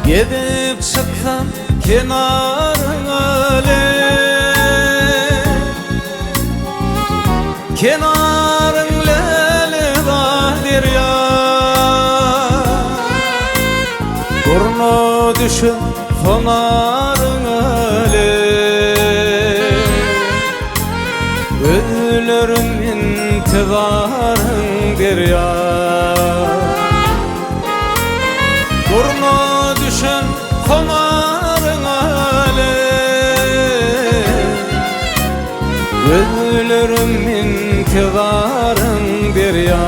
Gidip çıksam kenarına kenarın lele dalir ya, burnu düşün sonarın ölürüm intizarın der ya. Burnu düşün sonarın ölürüm intizarın der ya.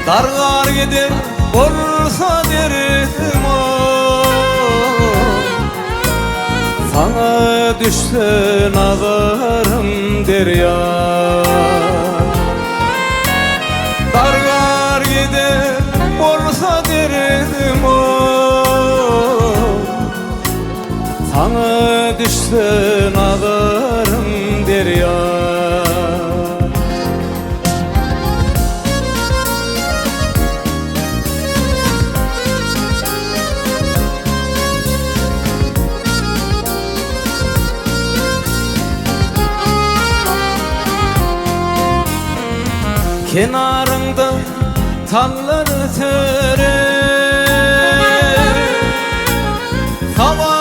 Dargar gider olsa derdim o, sana düşse nazarım der ya. Dargar gider olsa derdim o, sana düşse nazarım der ya. Kenarında tallar törer, hava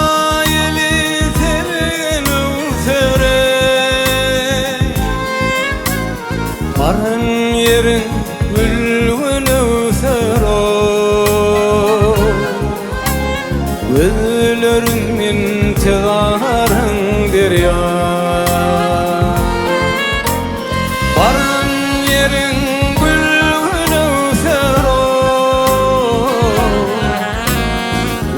yeli terin törer, varın yerin gülgünü törer, ölürüm intizarın der ya. Varın yerin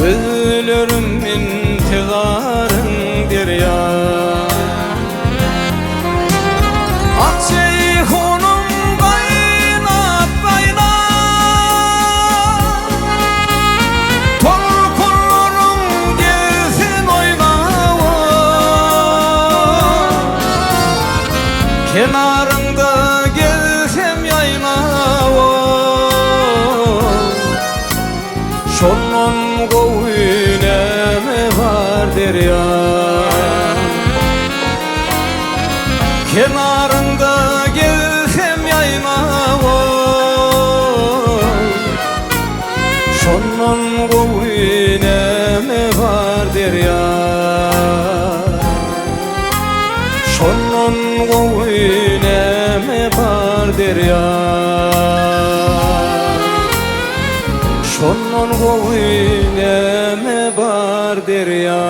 ölürüm intizarın der ya. Ak Ceyhun'um kaynat kaynat, tol kullarım gelsin oynava, kenarında gelsem yaynava, şonun koyneme var der ya. Kenarında gelsem yaynava, şonun koyneme var der ya. Şonun koyneme var der ya. Şonun koyneme var der ya.